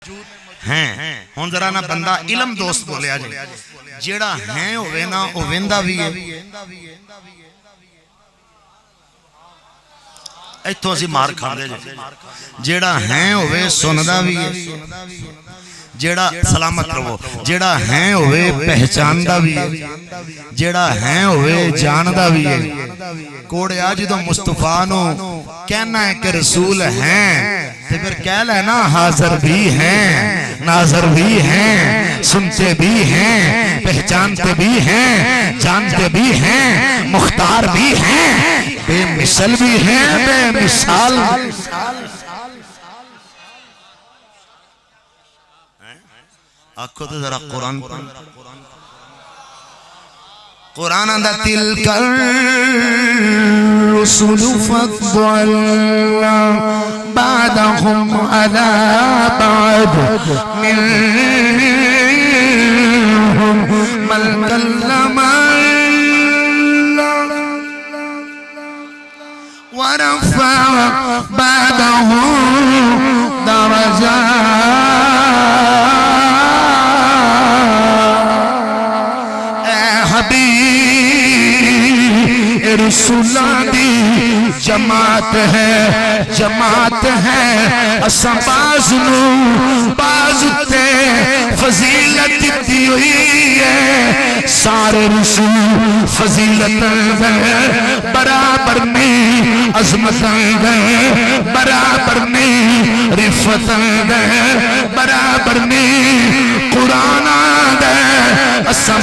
ہیں ہون ذرا نا بندہ علم دوست بولیا جائے جیڑا ہیں ہوئے نا او ویندہ بھی ہے ایتھوں اسی مار کھا دے جائے جیڑا ہیں ہوئے سندہ بھی ہے جیڑا سلامت رہو جیڑا ہیں ہوئے پہچاندہ بھی ہے جیڑا ہیں ہوئے جاندہ بھی ہے کوڑے آج تو مصطفیٰ نو کہنا ہے کہ رسول ہیں تو پھر کہہ لینا حاضر بھی ہیں ناظر بھی ہیں سنتے بھی ہیں پہچانتے بھی ہیں جانتے بھی ہیں مختار بھی ہیں بے مثل بھی ہیں بے مثال آنکھو تو ذرا قرآن قرآن اندہ تلک الرسل فضلنا بعدهم على بعد منهم من كلم الله ورفع بعدهم درجات رسولان دی جماعت ہے اساں بازنو بازتے فضیلت دی ہوئی ہے سارے رسول فضیلت گئے برابر نہیں عظمت گئے برابر نہیں رفت گئے برابر نہیں قرآن گئے اساں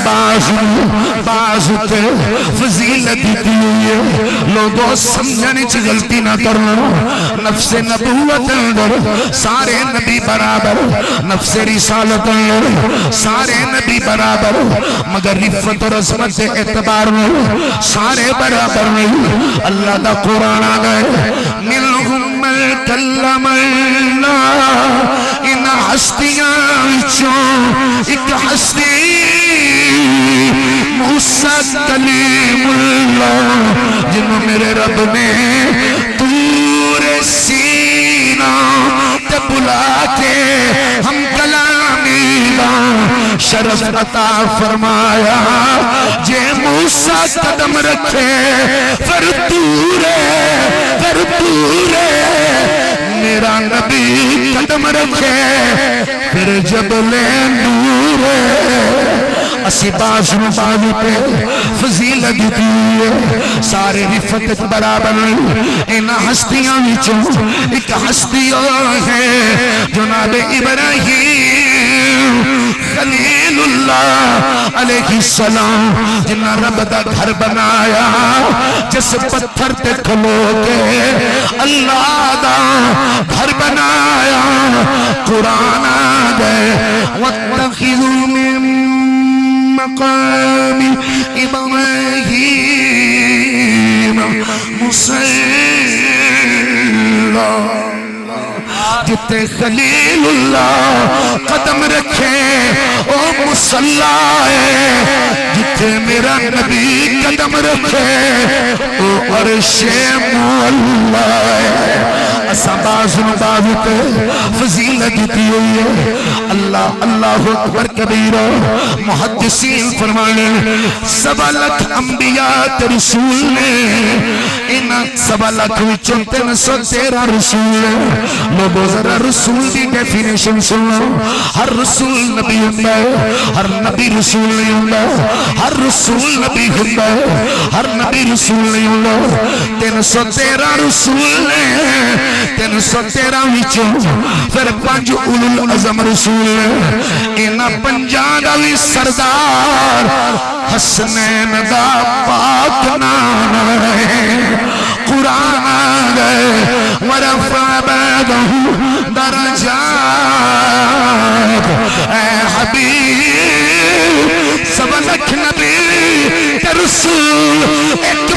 بازتے فضیلت دی ہوئی ہے لوگوں سمجھنے چھ غلطی نہ کرنا نفس نبوت اندر سارے نبی برابر نفس رسالت اندر سارے نبی برابر مگر رفت اور عظمت اعتبار میں سارے برابر نہیں اللہ دا قرآن آگئے منہم من کلم اللہ ان ہستیاں وچوں ایک ہستی موسیٰ کلیم اللہ جنہوں میرے رب نے طور سینہ تے بلا کے ہم کلامی دا شرف عطا فرمایا جے موسیٰ قدم رکھے پھر دورے میرا نبی قدم رکھے پھر جبل نور اسی بازو پہ فضیلت دیئے سارے رفت برابر ان ہستیاں وچوں ایک ہستیاں ہے جناب ابراہیم خلیل اللہ علیہ السلام جنہ رب دا گھر بنایا جس پتھر تے کھلو کے اللہ دا گھر بنایا قرآن آگئے وَاتَّخِذُوا مِن مقام ابراہیم مصلی جتے خلیل اللہ قدم رکھے او مصلی جتے میرا نبی قدم رکھے او عرش مولا اسا بازن بازتے فضیلت دیتی ہوئی ہے اللہ اللہ اکبر کبیر محدثین فرمانے 7 لاکھ انبیاء رسول نے ان 7 لاکھ وچوں 313 رسول نے لوگوں ذرا رسول دی ڈیفینیشن سنو ہر رسول نبی ہوتا ہے ہر نبی رسول نہیں ہوتا ہر رسول نبی ہوتا ہے ہر نبی رسول نہیں ہوتا 313 رسول نے 313 وچوں پھر 5 اولو العظم رسول نے انہاں 5 دا وی سردار حسنین دا پاک نام ہے قرآن آگئے ورفع بعدہ درجات اے حبیب 7 لاکھ نبی تے رسول ایک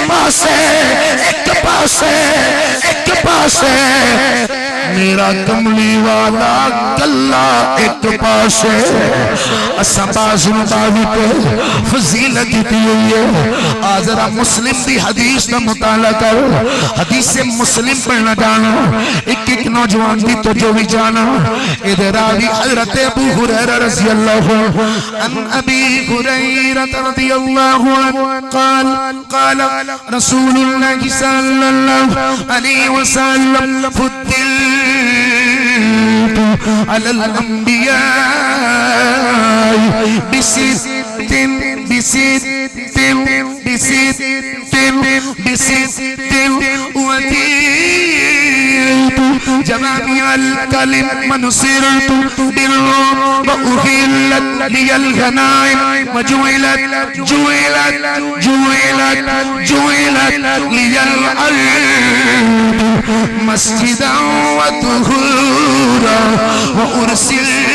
پاسے میرا کملی والا گلہ ایک پاسے اسا بازو پہ فضیلت دیتی ہوئی ہے. آزرہ مسلم دی حدیث دا مطالعہ کر, حدیث مسلم پڑھنا جانا, ایک ایک نوجوان دی تو جو بھی جانا. ادھر آگی حضرت ابو ہریرہ رضی اللہ عنہ, ان ابی ہریرہ رضی اللہ عنہ قال رسول اللہ صلی اللہ علیہ وسلم فضلت علی الانبیاء بست جوامع الکلم منصرت بالروم وأحلت لي الغنائم وجعلت لي الأرض مسجدا وطهورا وأرسلت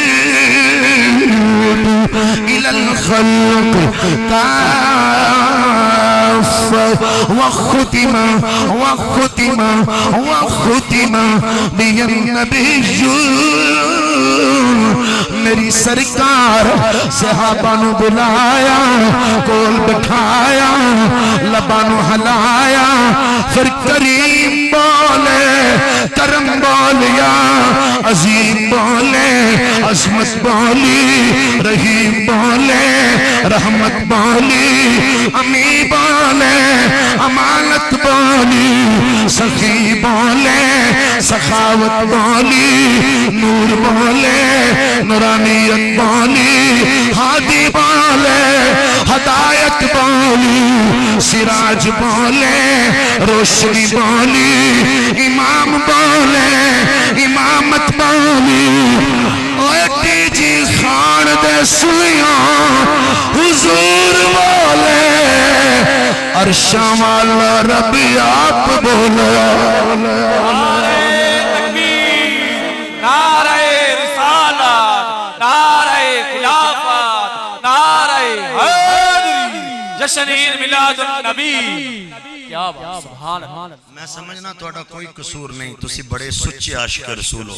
إلى الخلق وختم بي النبي. میری سرکار صحابہ نو بلایا, کول بٹھایا, لبانو ہلایا, پھر کریم بولے, کرم بولیا, عظیم بولے, عظمت بولی, رحیم بولے, رحمت بولی, امی بولے, امانت بولی, سخی بولے, سخاوت بولی, نور بولے, نورانیت بولی, ہادی بولے, ہدایت بولی, سراج بولے, روشنی بولی, امام بولے, امامت بولی. اوٹی جی خان دے سویاں حضور بولے, عرشاں والا رب آپ بولے. جشنین میلاد النبی. کیا بات, سبحان اللہ. میں سمجھنا توڑا کوئی قصور نہیں, تسی بڑے سچے عاشق رسول ہو.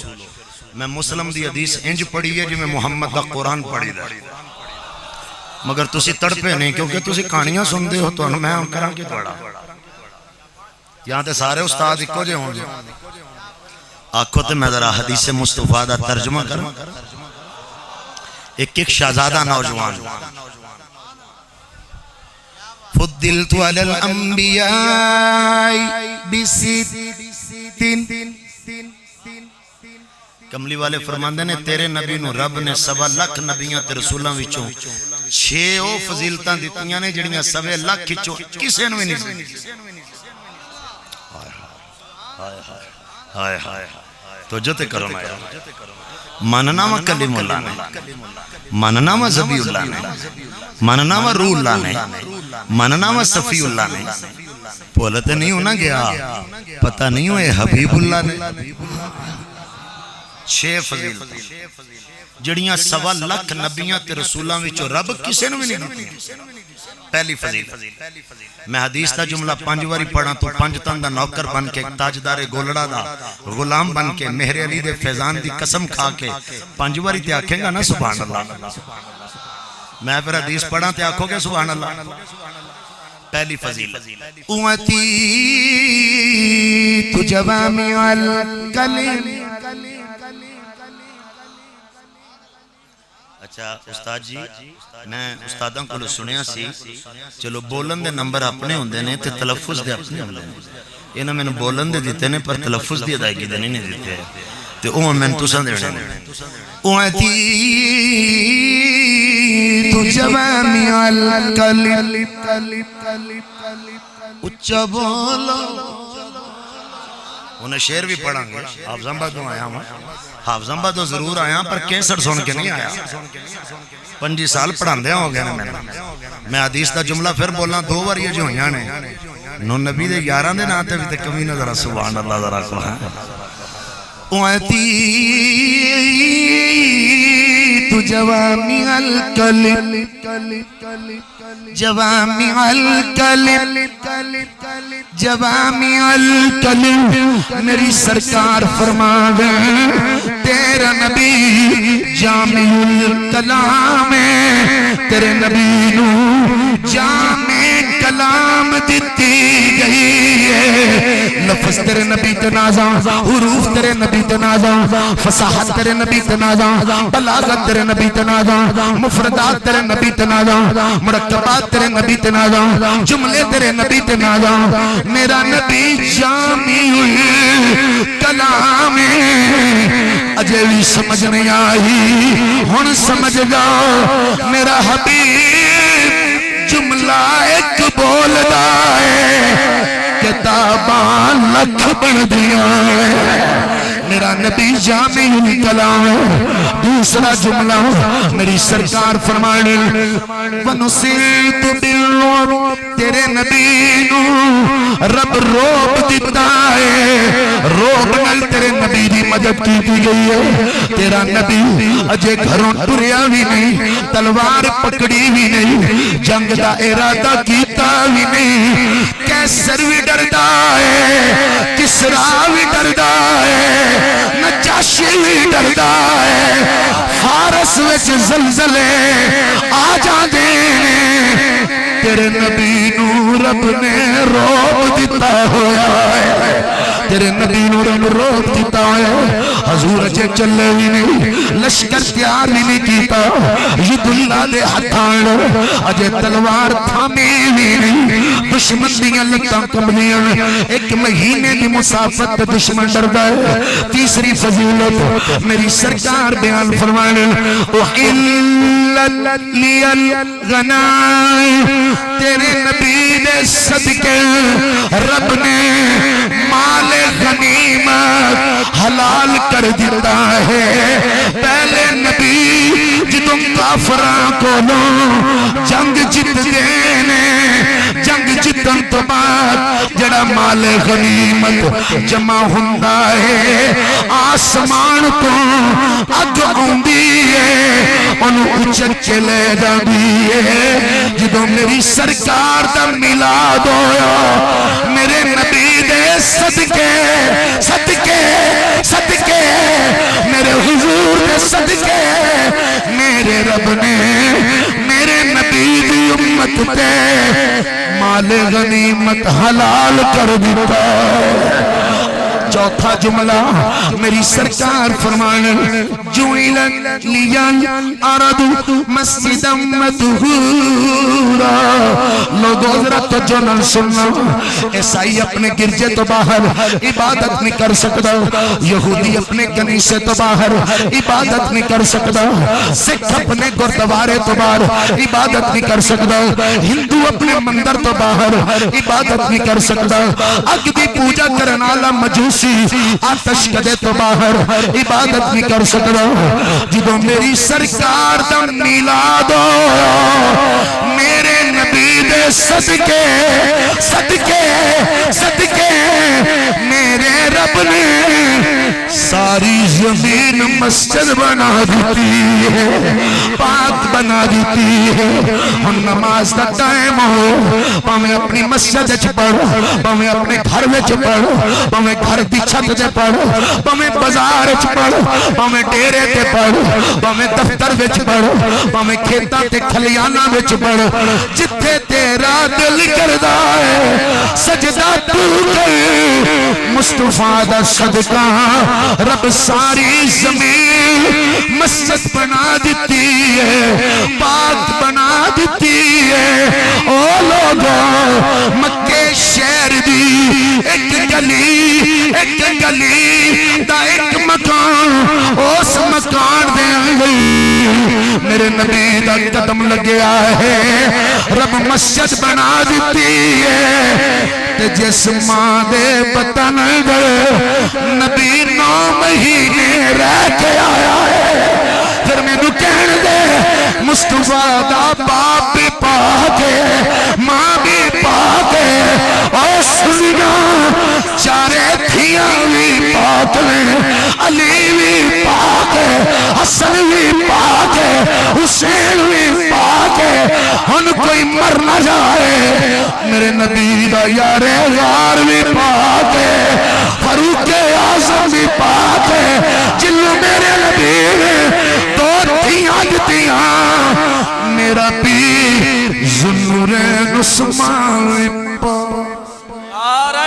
میں مسلم دی حدیث انج پڑھی ہے جی میں محمد دا قرآن پڑھی دا, مگر تسی تڑپے نہیں کیونکہ تسی کہانیاں سن دے ہو. تو میں ہم کران کی توڑا یہاں تے سارے استاد اکو جے ہوں. آنکھوں تے میں ذرا حدیث مصطفیٰ دا ترجمہ کروں. ایک شہزادہ نوجوان, فضلت علی الانبیاء بست. کملی والے فرماندے نے تیرے نبی نو رب نے 1.25 لاکھ نبیاں تے رسولاں وچوں 6 او فضیلتاں دتیاں نے جڑیاں 1.25 لاکھ وچوں کسے نو نہیں دتیاں. ہائے ہائے تو جو تے کرو نا, ماننا وا کلیم اللہ نے, ماننا وا ذبی اللہ نے, ماننا وا روح اللہ نے, ماننا وا صفی اللہ نے. بولتے نہیں ہونا گیا, پتہ نہیں ہوئے حبیب اللہ نے. 6 فضیلت جڑیاں 1.25 لاکھ نبیاں تے رسولاں وچوں رب کسے نو بھی نہیں دتیاں. پہلی فضیلت, میں حدیث دا جملہ 5 واری پڑھا تو 5 تن دا نوکر بن کے, تاجدار گولڑا دا غلام بن کے, مہر علی دے فیضان دی قسم کھا کے 5 واری تے آکھیں گا نا سبحان اللہ. میں پھر حدیث پڑھا تے آکھو گے سبحان اللہ. پہلی فضیلت, اوتی تو جوامع الکلم. اچھا استاد جی, میں استاداں کو سنیا سی, چلو بولن دے نمبر اپنے ہوندے نے تے تلفظ دے اپنے ہوندے نے. انہاں میں بولن دے دیتے نے پر تلفظ دی ادائیگی دے نہیں دیتے تے او میں تساں دینے نے. اوتی تو جوامع الکلم, اچھا بولا. انہیں شعر بھی پڑھاں گے. حافظ آباد تو آیا ہوں, حافظ آباد تو ضرور آیا پر کیسٹ سن کے نہیں آیا. 5 سال پڑھان دیا ہو گیا نا میں حدیث دا جملہ پھر بولنا 2 بار یہ جو ہویاں نے نو نبی دے 11 دے ناتے بھی تے کمی نہ ذرا سبحان اللہ ذرا کو ہے. اوتی تو جوامع الکلم, جوامع الکلم, جوامع الکلم. میری سرکار فرما دے تیرا نبی جامع الکلام تیرے نبی نو جامع کلام دیتی گئی ہے لفظ تیرے نبی تنازع حروف تیرے نبی تنازع فصاحت تیرے نبی تنازع بلاغت تیرے نبی تنازع مفردات تیرے نبی تنازع مرکبات تیرے نبی تنازع جملے تیرے نبی تنازع میرا نبی جامع الکلام اجے بھی سمجھ نہیں آئی ہن سمجھ جاؤ میرا حبیب جملہ ایک بولدا ہے کتاباں لکھ بن دیا ہے میرا نبی جامع الکلام ہے دوسرا جملہ میری سرکار فرمانے وَنُصِرْتُ بِالرُّعْبِ تیرے نبی نو رب روب دیتا ہے روب نل تیرے نبی دی مدد کی گئی ہے تیرا نبی اجے گھروں ٹریا بھی نہیں تلوار پکڑی بھی نہیں جنگ دا ارادہ کیتا بھی نہیں کیسر بھی ڈردا ہے کسرا بھی ڈردا ہے نجاشی بھی ڈردا ہے فارس وچ زلزلے آ جاندے تیرے نبی نو رب نے روب دیتا ہوا ہے تیرے نبی نو رب روب دیتا ہے حضور اجے چلے بھی نہیں لشکر تیار بھی نہیں کیتا ید اللہ دے ہتھان اجے تلوار تھامی بھی نہیں دشمن دیاں لگتاں کملیاں ایک مہینے دی مسافت دشمن ڈردا ہے تیسری فضیلت میری سرکار بیان فرمانے احلت لی الغنائم تیرے نبی دے صدقے رب نے مال غنیمت حلال کر دیتا ہے پہلے نبی جدوں کافراں کولوں جنگ جت دینے جنگ جتن تو بعد جڑا مال غنیمت جمع ہوندا ہے آسمان تو اگ آوندی ہے اونوں اچک کے لے جاندی ہے جدوں میری سرکار دا میلاد ہویا میرے نبی دے صدقے صدقے صدقے میرے حضور دے صدقے میرے رب نے میرے نبی دی امت تے مال غنیمت حلال کر دیتا چوتھا جملہ میری سرکار فرمانے جُعِلَتْ لِيَ الْأَرْضُ مَسْجِدًا مَطْهُورًا لوگوں ذرا توجہ نال سننا عیسائی اپنے گرجے تو باہر عبادت نہیں کر سکتا یہودی اپنے کنیسے تو باہر عبادت نہیں کر سکتا سکھ اپنے گردوارے تو باہر عبادت نہیں کر سکتا ہندو اپنے مندر تو باہر عبادت نہیں کر سکتا اگ دی پوجا کرنے والا مجوس آتش کدے تو باہر عبادت نہیں کر سکتا جدوں میری سرکار دا میلاد میرے نبی دے صدقے صدقے صدقے میرے رب نے ساری زمین مسجد بنا دیتی ہے پاک بنا دیتی ہے ہن نماز دا ٹائم ہو پاویں اپنی مسجد وچ پڑھ پاویں اپنے گھر وچ پڑھ پاویں گھر دی چھت تے پڑھ پاویں بازار وچ پڑھ پاویں ڈیرے تے پڑھ پاویں دفتر وچ پڑھ پاویں کھیتاں تے کھلیاناں وچ پڑھ جتھے تیرا دل کردا ہے سجدہ تو کر مصطفیٰ دا صدقہ رب ساری زمین مسجد بنا دیتی ہے پاک بنا دیتی ہے او لوگوں مکے شہر دی ایک گلی دا ایک مکان اس مکان دے اندر میرے نبی دا قدم لگیا ہے رب مسجد بنا دیتی ہے تے جس ماں دے بطن نبی 9 مہینے رہ کے آیا ہے پھر میں نو کہن دے مصطفیٰ دا باپ بھی پاک ہے ماں بھی پاک ہے اور سنیاں چارے تھیاں بھی پاک ہیں علی بھی پاک ہے حسن بھی پاک ہے حسین بھی پاک ہے ہن کوئی مر نہ جائے میرے نبی دا یار غار بھی پاک ہے فاروق اعظم بھی پاک ہے جنوں میرے نبی نے 2 میرا پیر ذوالنورین عثمان پاک نعرہ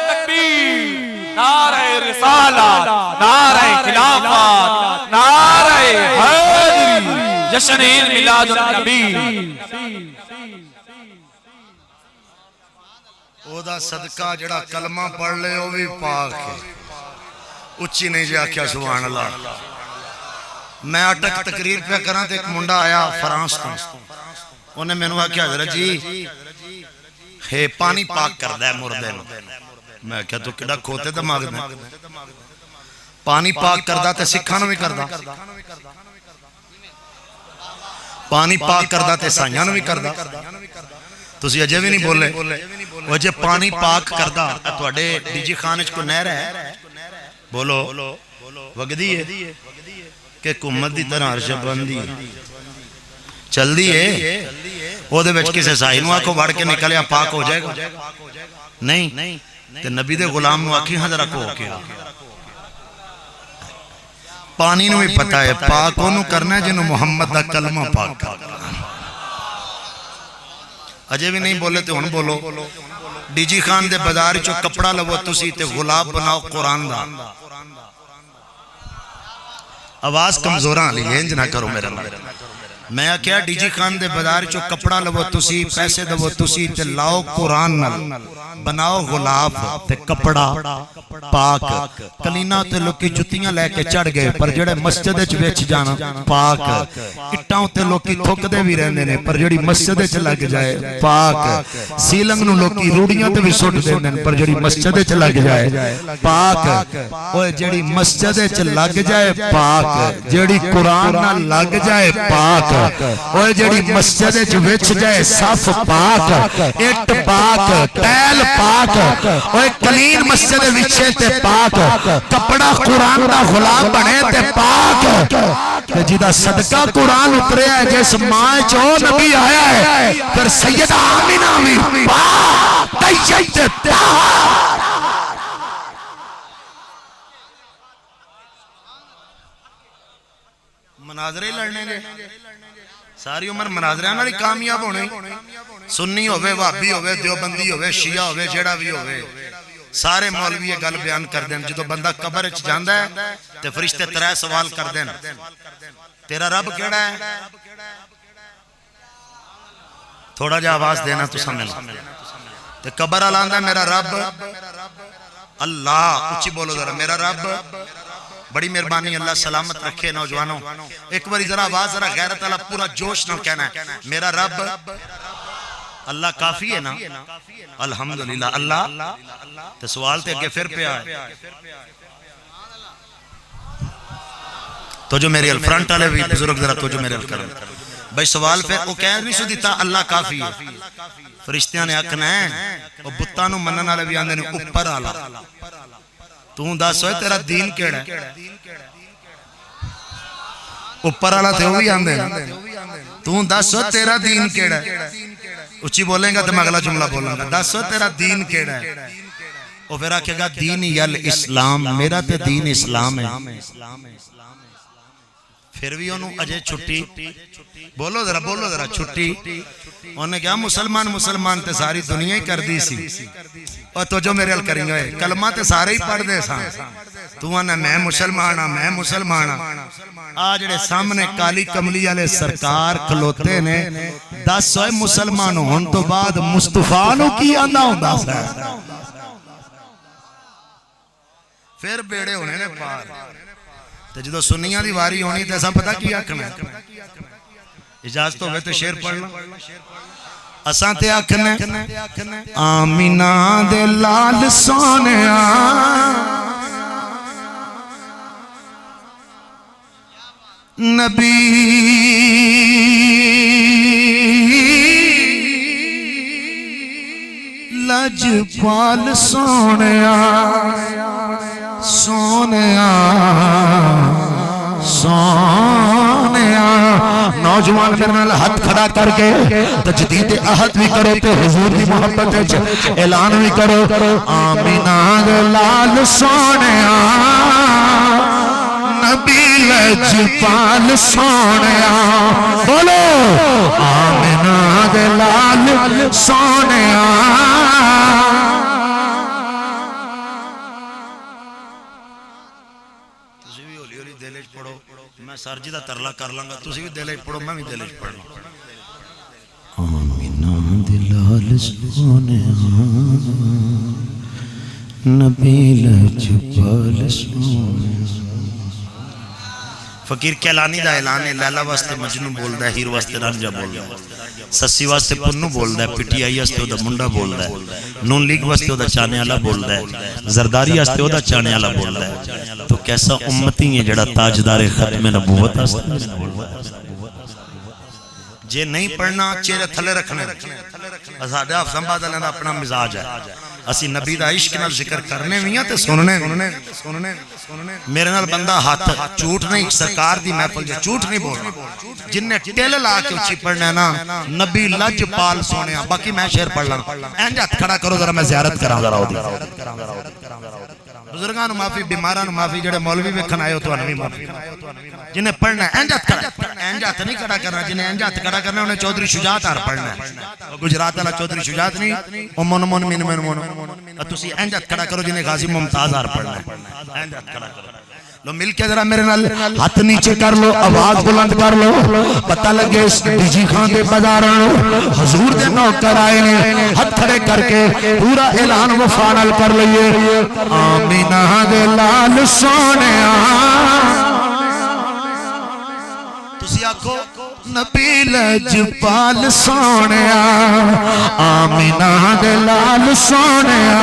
تکبیر، نعرہ رسالت، نعرہ خلافت، نعرہ حیدری، جشن عید میلاد النبی۔ او دا صدقہ جڑا کلمہ پڑھ لے وہ بھی پاک ہے، اچھی نہیں جا کیا سبحان اللہ۔ میں اٹک تقریر پہ کران تے ایک منڈا آیا فرانس تو، انہیں میں نے کہا حضرت جی ہے پانی پاک کردہ ہے مردے نو۔ میں کہا تو کڑا کھوتے دماغ میں، پانی پاک کردہ تے سکھانو بھی کردہ، پانی پاک کردہ تے سائنانو بھی کردہ۔ تو اسی اجے بھی نہیں بولے، وہ جے پانی پاک کردہ تو اڈے ڈی جی خانج کو نہر ہے، بولو وگدی ہے کہ حکومت دی طرح عرش بندی چل دی ہے، وہ دے بچ کسے سائنوہ کو بڑھ کے نکلیا پاک ہو جائے گا نہیں، تے نبی دے غلام نو آکھی حضرہ کو ہو کیا پانی نو بھی پتہ ہے پاک انہوں کرنا ہے جنہوں محمد دا کلمہ پاک کرنا۔ اجے بھی نہیں بولے تو ہن بولو، ڈی جی خان دے بازار چو کپڑا لو تسی تے غلاب بناؤ قرآن دا، آواز کمزوراں لی انج نہ کرو میرے نال۔ میں کیا ڈی جی خان دے بازار چو کپڑا لو تسی پیسے دو تسی تے لاؤ قرآن نال بناؤ غلاف تے کپڑا پاک، کلینہ تے لوکی جتیاں لے کے چڑھ گئے پر جڑے مسجد وچ وچ جانا پاک، اٹاں تے لوکی تھوک دے بھی رہندے نے پر جڑی مسجد وچ لگ جائے پاک، سیلنگ نو لوکی روڑیاں تے بھی سٹ دیندے نے پر جڑی مسجد وچ لگ جائے پاک، اوے جڑی مسجد وچ لگ جائے پاک، جڑی قرآن نال لگ جائے پاک، اوے جڑی مسجد وچ وچ جائے صف پاک، اٹ پاک، ٹیل پاک، اوے کلین مسجد وچے تے پاک، کپڑا قرآن دا غلام بنے تے پاک، کہ جیدہ صدقہ قرآن اترے ہے جیس ماں چو نبی آیا ہے، پھر سیدہ آمینہ بھی پاک تیجت تاہر۔ مناظرے لڑنے گے ساری عمر مناظرے نال ہی کامیاب ہونے، سنی ہوئے وہابی ہوئے دیوبندی ہوئے شیعہ ہوئے جیڑا بھی ہوئے سارے مولوی یہ گل بیان کر دیں، جدو بندہ قبر اچھ جاندہ ہے تے فرشتے ترائے سوال کر دیں، تیرا رب کیڑا ہے؟ تھوڑا جا آواز دینا تو سمجھنا، تے قبر آلاندہ میرا رب اللہ، اچھی بولو ذرا میرا رب، بڑی مہربانی اللہ سلامت رکھے نوجوانوں، ایک باری ذرا آواز ذرا غیرت اللہ پورا جوش نہ کہنا ہے، میرا رب اللہ کافی ہے نا، الحمدللہ اللہ، تو سوال تے کہ پھر پہ آئے تو جو میری الفرنٹ آلے بھی بزرگ ذرا تو جو میرے الکرم بھائی سوال پھر وہ کہہ نہیں سو دیتا اللہ کافی ہے، فرشتیاں نے اکنا ہے وہ بتانو منن آلے بھی آندے نے اوپر آلا، تو دس ہوئے تیرا دین کیڑا ہے، اوپر آلا تھے وہ بھی آندے نے، تو دس ہوئے تیرا دین کیڑا ہے، اچھی بولیں گا تو میں اگلا جملہ بولوں گا، دس ہوئے تیرا دین کیڑا ہے، وہ پھر آکھے گا دینی الاسلام، میرا تے دین اسلام ہے، پھر بھی انہوں اجے چھٹی بولو ذرا چھٹی، انہوں نے کہا مسلمان تے ساری دنیا ہی کر دی سی، اور تو جو میرے حل کریں گے کلمہ تے سارے ہی پڑھ دے ساں، تو انہیں میں مسلمان آجڑے سامنے کالی کملی علیہ سرکار کھلوتے نے 10 مسلمان ہون تو بعد مصطفیٰ نو کی آندہ ہوندہ سا، پھر بیڑے ہونے نے پار، تو جدو سنیاں دی واری ہونی تو ایسا پتہ کیا کھنا ہے، اجازت ہوئے تو شیر پڑھ لوں، اساں تے آکھنے آمینہ دے لال سونیا نبی لجپال سونیا نوجوان میرے نال ہاتھ کھڑا کر کے تجدید عہد بھی کرو تے حضور دی محبت اعلان بھی کرو، آمینہ دے لال سونیا نبی لجپال سونیا بولو آمنہ دے لال سونیا تسی بھی ہولی ہولی دل وچ پڑھو میں سر جی دا ترلا کر لانگا تسی بھی دل وچ پڑھو میں بھی دل وچ پڑھنا آمنہ دے لال سونیا نبی لجپال سونیا فقیر کیلانی دا اعلان ہے لیلا واسطے مجنو بول دا ہے ہیر واسطے رانجا بول دا ہے سسی واسطے پنو بول دا ہے پٹی آئی واسطے او دا منڈا بول دا ہے نون لیگ واسطے او دا چانے والا بول دا ہے زرداری واسطے او دا چانے والا بول دا ہے تو کیسا امتی ہے جڑا تاجدار ختم نبوت واسطے جے نہیں پڑھنا چہرے تھلے رکھنے ساڈا حافظ آباد والے دا اپنا مزاج ہے اسی نبی دا عشق نال ذکر کرنے بھی ہیں تے سننے میرے نال بندہ ہاتھ جھوٹ نہیں سرکار دی محفل جے جھوٹ نہیں بولنا جن نے ٹیل لا کے اچھی پڑھنا ہے نا نبی لجپال سونیا باقی میں شعر پڑھ لاں اینج ہاتھ کھڑا کرو ذرا میں زیارت کراں ذرا اودی بزرگاں نو معافی بیماراں نو معافی جڑے مولوی ویکھن آئے ہو تانوں بھی معافی جنہیں پڑھنا ہے اینج ہاتھ نہیں کھڑا کرنا جنہیں اینج ہاتھ کھڑا کرنا انہیں چودھری شجاعت ہار پڑھنا ہے گجرات والا چودھری شجاعت نہیں او من من من من من تسی اینج ہاتھ کھڑا کرو جنہیں غازی ممتاز ہار پڑھنا ہے اینج ہاتھ کھڑا کرو لو مل کے ذرا میرے نال ہاتھ نیچے کر لو آواز بلند کر لو پتہ لگے اس ڈیجی خان دے بازاراں حضور دے نوکر آئے نے ہاتھ کھڑے کر کے پورا اعلان وفا نال کر لئیے آمینہ دے لال سونیا تسی آکھو نبی لجپال سونیا آمینہ دے لال سونیا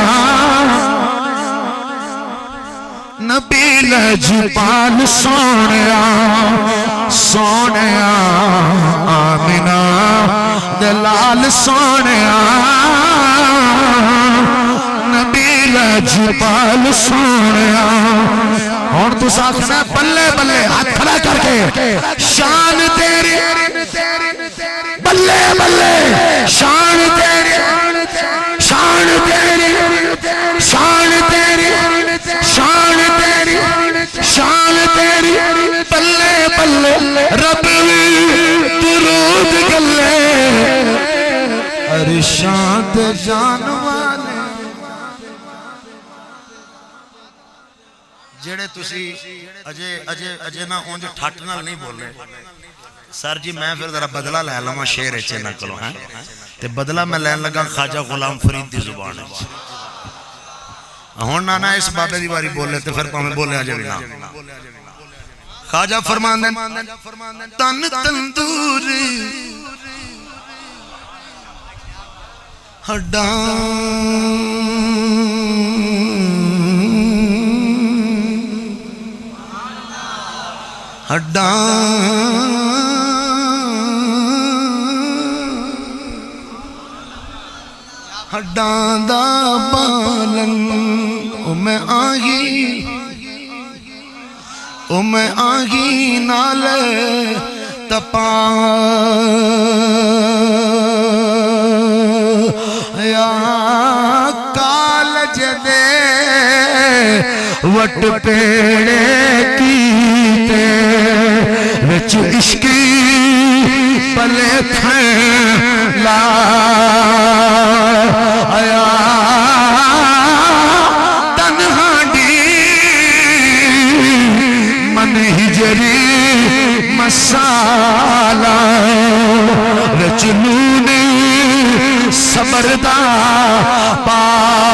نبی لجپال سونیا سونیا آمنہ دے لال سونیا نبی لجپال سونیا اور تو ساکھنا بلے بلے ہاتھ کھڑا کر کے شان تیری بلے بلے شان تیری شان تیری شان تیری شان تیری شان تیری بلے بلے رب درود گلے ارشاد جان والے جڑے تسی اجے نہ اونج ٹھٹ نال نہیں بولے سر جی میں پھر ذرا بدلہ لے لواں شعر اچے نہ کرو ہیں تے بدلہ میں لین لگا خواجہ غلام فرید دی زبان ہے ہون نانا اس بابے دی باری بول لیتے پھر پاہمیں بولے آجے بھی نا خواجہ فرمان دیں تن تندور ہڈاں دا بالن او میں آہی نال تپا یا کالج دے وٹ پیڑے کیتے وچ عشقی پلے تھے لا آیا تنہاڑی من ہجری مسالہ رچنون صبردہ پایا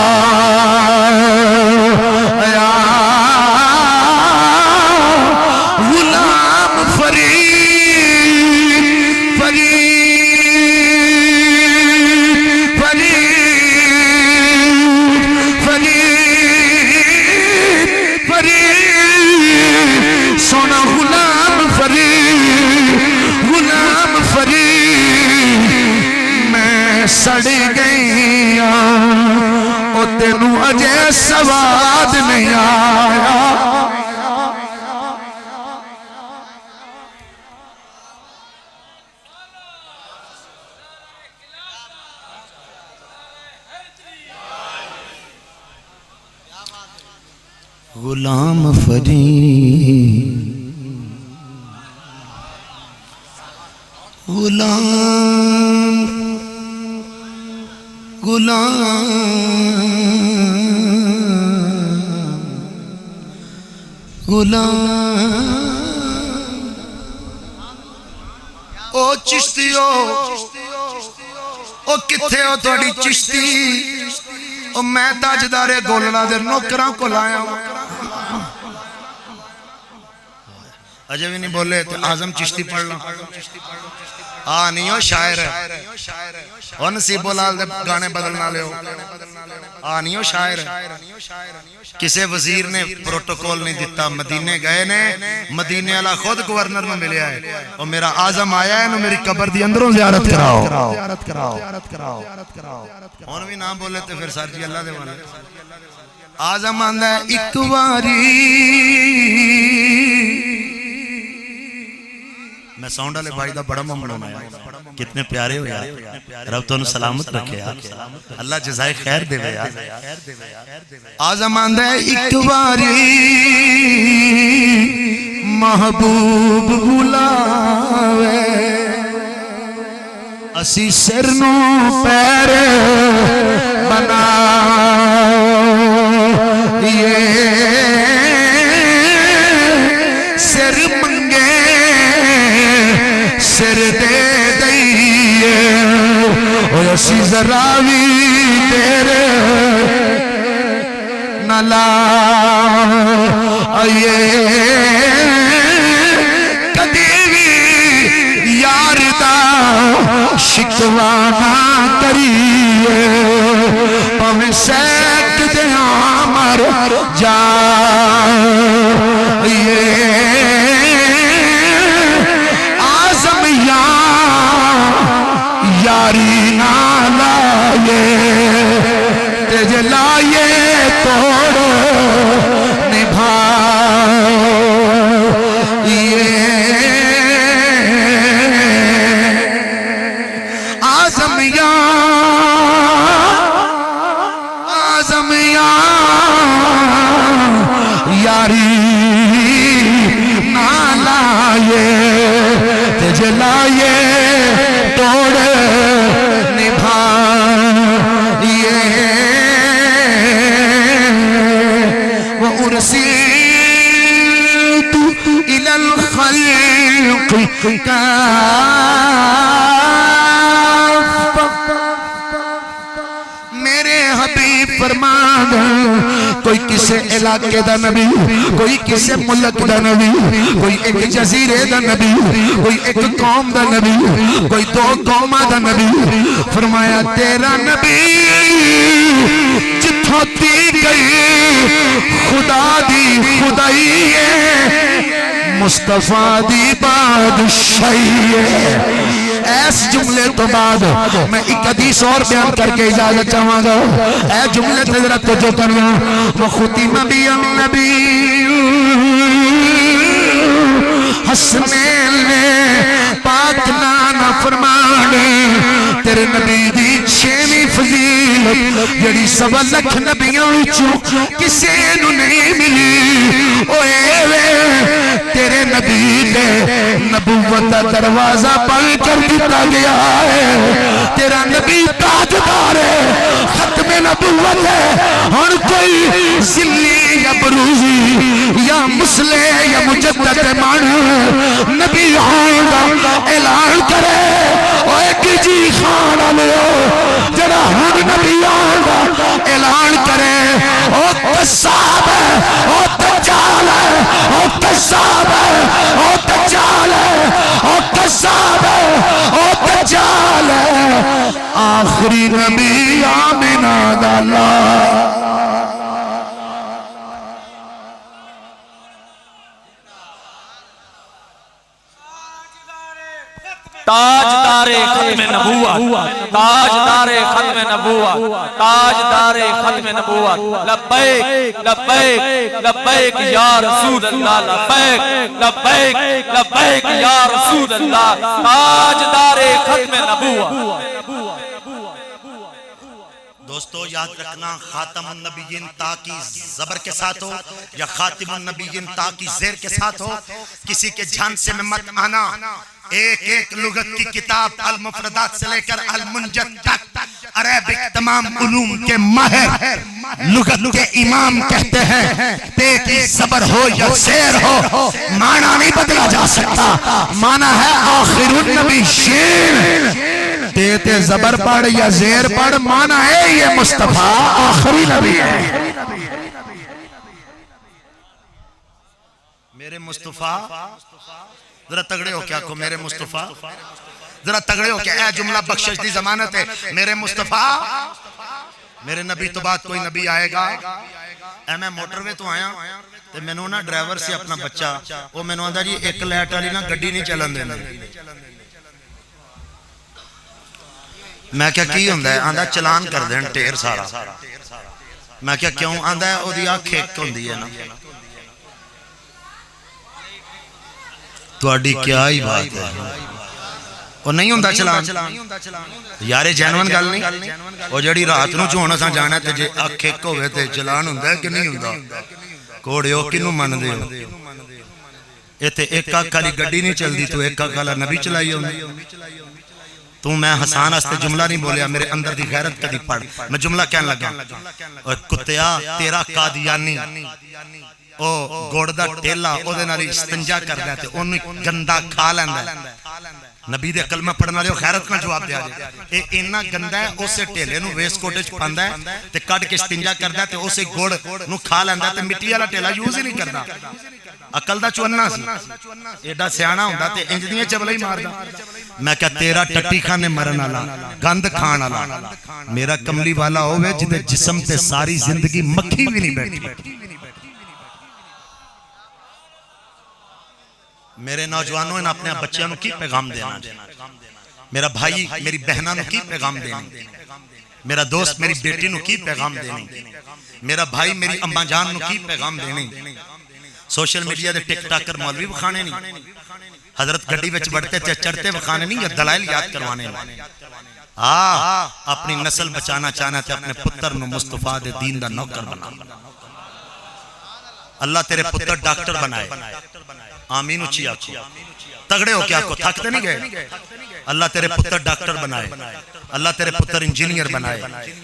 غلام فرید فرید فرید فرید سونا غلام فرید میں سڑ گئی او تینوں اجے سواد نہیں آیا غلام فرید غلام او چشتیو او کتھے ہو تھوڑی چشتی او میں تاجدار گولڑا دے نوکراں کو لایا اجے بھی نہیں بولے تو اعظم چشتی پڑھ لوں نہیں ہو شاعر ہے اور نصیب لال دے گانے بدلنا لے ہو نہیں ہو شاعر ہے کسے وزیر نے پروٹوکول نہیں دیتا مدینے گئے نے مدینے والا خود گورنر میں ملیا ہے اور میرا اعظم آیا ہے نو میری قبر دی اندروں زیارت کراؤ اور بھی نام بولے تو پھر سر جی اللہ دے والے اعظم آندہ ہے ایک واری میں ساؤنڈ والے بھائی دا بڑا ممنون آیا کتنے پیارے ہو یار رب تو انہوں سلامت رکھے یار اللہ جزائے خیر دے وے یار اعظم آندہ ہے ایک باری محبوب بلاوے اسی سر نو پیر بنا یہ سر منگے سر دے دئیے اور اسی ذراوی تیرے نلا آئیے کدیوی یار دا شکوانا کریے پہمیں سیک دے آمر جائیے یاری نہ لائے تجھے لائے توڑ نبھائیے اعظم یا یاری نہ لائے تجھے لائے توڑ نبھائیے وَأُرْسِلْتُ إِلَى الْخَلْقِ كَافَّةً میرے حبیب فرمان کوئی کسے علاقے دا نبی کوئی کسے ملک دا نبی کوئی ایک جزیرے دا نبی کوئی ایک قوم دا نبی کوئی دو قومہ دا نبی فرمایا تیرا نبی جتھوں دی گئی خدا دی خدائی ہے مصطفیٰ دی بادشاہی ہے ایس جملے تو بعد میں ایک حدیث اور بیان کر کے اجازت چاہاں گا اے جملے تجرہ تجھو کرنا وَخُتِمَ بِيَ النَّبِي حسنین نے پاک نانا فرمانے تیرے نبی دی چھویں فضیلت جڑی سوا لکھ نبیوں چوں کسے نو نہیں ملی اوے وے تیرے نبی نے نبوت دروازہ بند کر دیتا گیا ہے تیرا نبی تاجدار ہے ختم نبوت ہے اور کوئی ذلی یا بروزی یا مسلح یا مجدد مان نبی آئندہ اعلان کرے اور ایک جی خانہ لو جڑا ہر نبی آئندہ اعلان کرے اور قصاب ہے اور دجال ہے اور قصاب ہے اور دجال ہے اور قصاب ہے اور دجال ہے آخری نبی آمینہ دالا تاجدار ختم نبوت تاجدار ختم نبوت تاجدار ختم نبوت لبیک لبیک لبیک یا رسول اللہ لبیک لبیک لبیک یا رسول اللہ تاجدار ختم نبوت دوستو یاد رکھنا خاتم النبیین تا کی زبر کے ساتھ ہو یا خاتم النبیین تا کی زیر کے ساتھ ہو، کسی کے جھانسے میں مت آنا. ایک ایک لغت کی کتاب المفردات سے لے کر المنجد تک عربک تمام علوم کے ماہر لغت کے امام کہتے ہیں تے کی زبر ہو یا زیر ہو معنی نہیں بدلا جا سکتا. معنی ہے آخر النبی شیر، تے زبر پڑھ یا زیر پڑھ معنی ہے یہ مصطفیٰ آخری نبی ہے. میرے مصطفیٰ، ذرا تگڑے ہو کیا کو میرے مصطفیٰ، ذرا تگڑے ہو کیا، اے جملہ بخشش دی ضمانت ہے. میرے مصطفیٰ، میرے نبی تو بعد کوئی نبی آئے گا. اے میں موٹر وے تو آیا تے میں نے نا ڈرائیور سے اپنا بچہ وہ میں نے آدھا جی ایک لائٹ والی نا گڈی نہیں چلن دینا. میں کیا کی ہوندہ ہے؟ آدھا چلان کر دیں ٹیر سارا. میں کیا کیوں؟ آدھا ہے او دی آنکھ ایک ہوندی ہے نا. تو اڈی کیا ہی بات ہے، وہ نہیں ہوندہ چلان یارے جینوان گل نہیں. وہ جڑی رات نو چونا سا جانا تے جے اکھ ایک ہوئے تے چلان ہوندہ ہے کہ نہیں ہوندہ؟ کوڑے ہو کنو من دے ہو. ایتے ایک اکھ والی گڈی نہیں چل دی تو ایک اکھ والا نبی چلائی ہوندی. تو میں حسان ہستے جملہ نہیں بولیا، میرے اندر دی غیرت کدی پڑھ. میں جملہ کہنے لگا، اور کتیا تیرا قادیانی او گوڑدہ ٹیلا او دے نالی استنجا کر دیتے انہوں گندہ کھا لیندہ ہے. نبی دے کلمہ پڑھنا لے خیرت نہ جواب دیا جائے. اے انہ گندہ ہے اسے ٹیلے نو ویس کوٹے پاندہ ہے تے کٹ کے استنجا کر دیتے اسے گوڑ نو کھا لیندہ ہے تے مٹی والا ٹیلا یوز ہی نہیں کرنا. عقل دا چوننا سی ایڈا سیانا ہوندہ تے انجدیاں چبلہ ہی مار دا. میں کہا تیرا ٹٹی کھانے مرن آلا گند کھان آلا میرا کملی والا ہوئے جدے جسم تے ساری زندگی مکھی بھی نہیں بیٹھی. میرے نوجوانوں ان اپنے بچیاں نو کی پیغام دینا، میرا بھائی میری بہنہ نو کی پیغام دینی، میرا دوست میری بیٹی نو کی پیغام دینی، میرا بھائی میری اماں جان نو کی پیغام دینی. سوشل میڈیا دے ٹک ٹاکر مولوی بکھانے نہیں، حضرت گھڑی وچ بڑھتے تے چڑھتے بکھانے نہیں، یا دلائل یاد کروانے نہیں. اپنی نسل بچانا چاہنا تے اپنے پتر نو مصطفیٰ دے دین دا نوکر بنا. اللہ تیرے پتر ڈاکٹر بنائے، آمین اچھی آکھو. تگڑے ہو کیا کو تھکتے نہیں گئے. اللہ تیرے پتر ڈاکٹر بنائے، اللہ تیرے پتر انجینئر بنائے،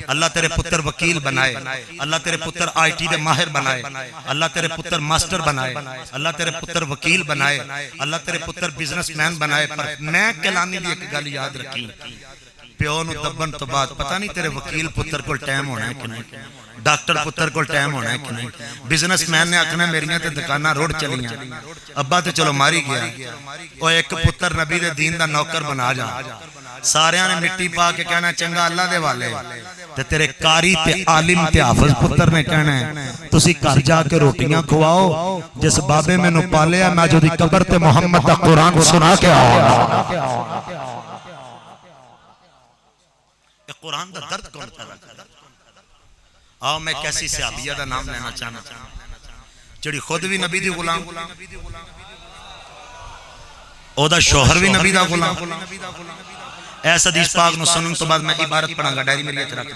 اللہ تیرے پتر وکیل بنائے، اللہ تیرے پتر آئی ٹی دے ماہر بنائے، اللہ تیرے پتر ماسٹر بنائے، اللہ تیرے پتر وکیل بنائے، اللہ تیرے پتر بزنس مین بنائے. پر میں کلانی دی ایک گل یاد رکھی، پیو نو دبن تو بعد پتہ نہیں تیرے وکیل پتر کو ٹائم ہونا ہے کہ نہیں، ڈاکٹر پتر کو ٹائم ہونا ہے کہ نہیں. بزنس مین نے آکھنا میریاں تے دکانہ روڈ چلیاں، ابا تے چلو ماری گیا. اور ایک پتر نبی دے دین دا نوکر بنا جا. ساریاں نے مٹی پا کے کہنا چنگا اللہ دے والے تے تیرے کاری تے عالم تے حافظ پتر نے کہنا ہے تسی گھر جا کے روٹیاں کھواؤ جس بابے میں نو پالیا میں جو دی قبر تے محمد دا قرآن سنا کے آؤ. قرآن دا درد کون پیدا کرتا. آؤ میں کیسی صحابیہ دا نام لینا چاہنا جڑی خود بھی نبی دی غلام، او دا شوہر بھی نبی دا غلام. ایسا حدیث پاک نو سنن تو بعد میں عبارت پڑھاں گا، ڈائری میں لیے رکھ دیا.